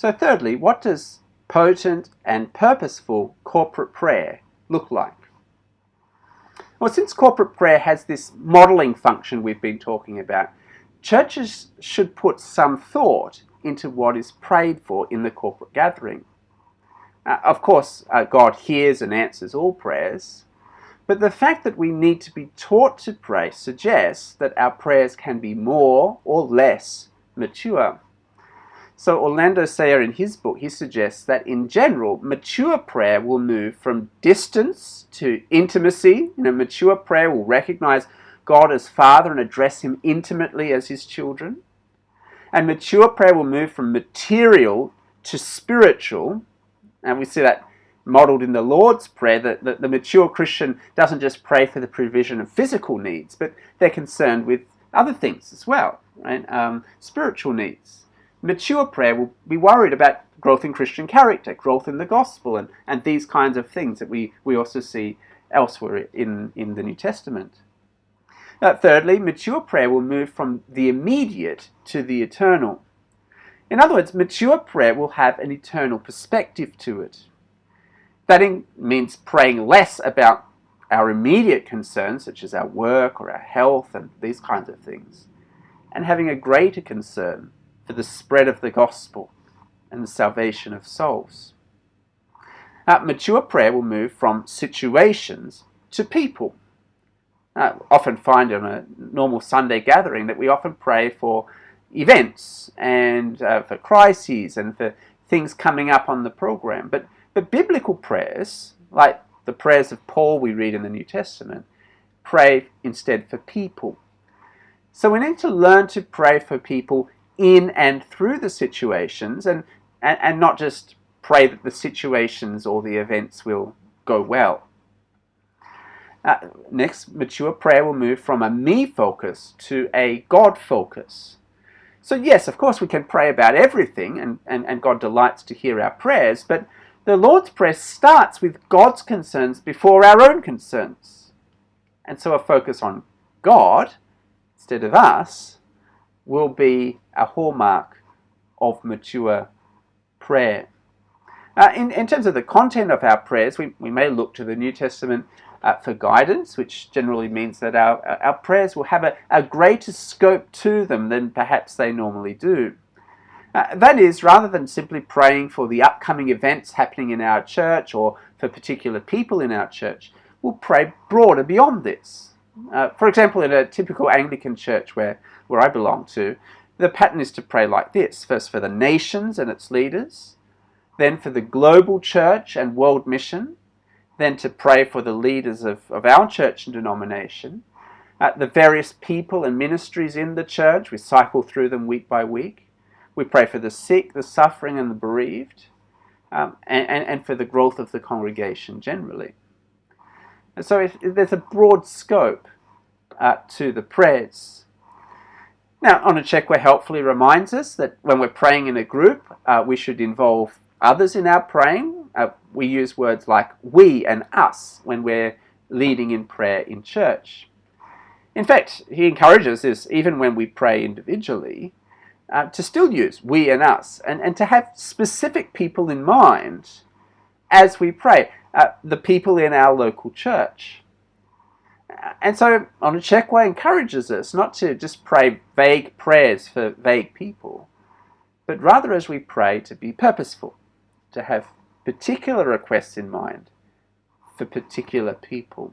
So thirdly, what does potent and purposeful corporate prayer look like? Well, since corporate prayer has this modelling function we've been talking about, churches should put some thought into what is prayed for in the corporate gathering. Of course, God hears and answers all prayers, but the fact that we need to be taught to pray suggests that our prayers can be more or less mature. So Orlando Sayre, in his book, he suggests that in general, mature prayer will move from distance to intimacy. Mature prayer will recognize God as Father and address Him intimately as His children. And mature prayer will move from material to spiritual. And we see that modeled in the Lord's Prayer, that the mature Christian doesn't just pray for the provision of physical needs, but they're concerned with other things as well, right? Spiritual needs. Mature prayer will be worried about growth in Christian character, growth in the gospel, and these kinds of things that we also see elsewhere in the New Testament. Thirdly, mature prayer will move from the immediate to the eternal. In other words, mature prayer will have an eternal perspective to it. That means praying less about our immediate concerns, such as our work or our health and these kinds of things, and having a greater concern for the spread of the gospel and the salvation of souls. Mature prayer will move from situations to people. Often find in a normal Sunday gathering that we often pray for events and for crises and for things coming up on the program. But biblical prayers, like the prayers of Paul we read in the New Testament, pray instead for people. So we need to learn to pray for people in and through the situations and not just pray that the situations or the events will go well. Next, mature prayer will move from a me focus to a God focus. So yes, of course we can pray about everything and God delights to hear our prayers, but the Lord's Prayer starts with God's concerns before our own concerns. And so a focus on God instead of us will be a hallmark of mature prayer. In terms of the content of our prayers, we may look to the New Testament for guidance, which generally means that our prayers will have a greater scope to them than perhaps they normally do. That is, rather than simply praying for the upcoming events happening in our church or for particular people in our church, we'll pray broader beyond this. For example, in a typical Anglican church where I belong to, the pattern is to pray like this: first for the nations and its leaders, then for the global church and world mission, then to pray for the leaders of our church and denomination, the various people and ministries in the church. We cycle through them week by week. We pray for the sick, the suffering, and the bereaved, and for the growth of the congregation generally. And so there's a broad scope to the prayers. Now, Onachekwa helpfully reminds us that when we're praying in a group, we should involve others in our praying. We use words like we and us when we're leading in prayer in church. In fact, he encourages us, even when we pray individually, to still use we and us, and to have specific people in mind as we pray, the people in our local church. And so Onachekwa encourages us not to just pray vague prayers for vague people, but rather as we pray to be purposeful, to have particular requests in mind for particular people.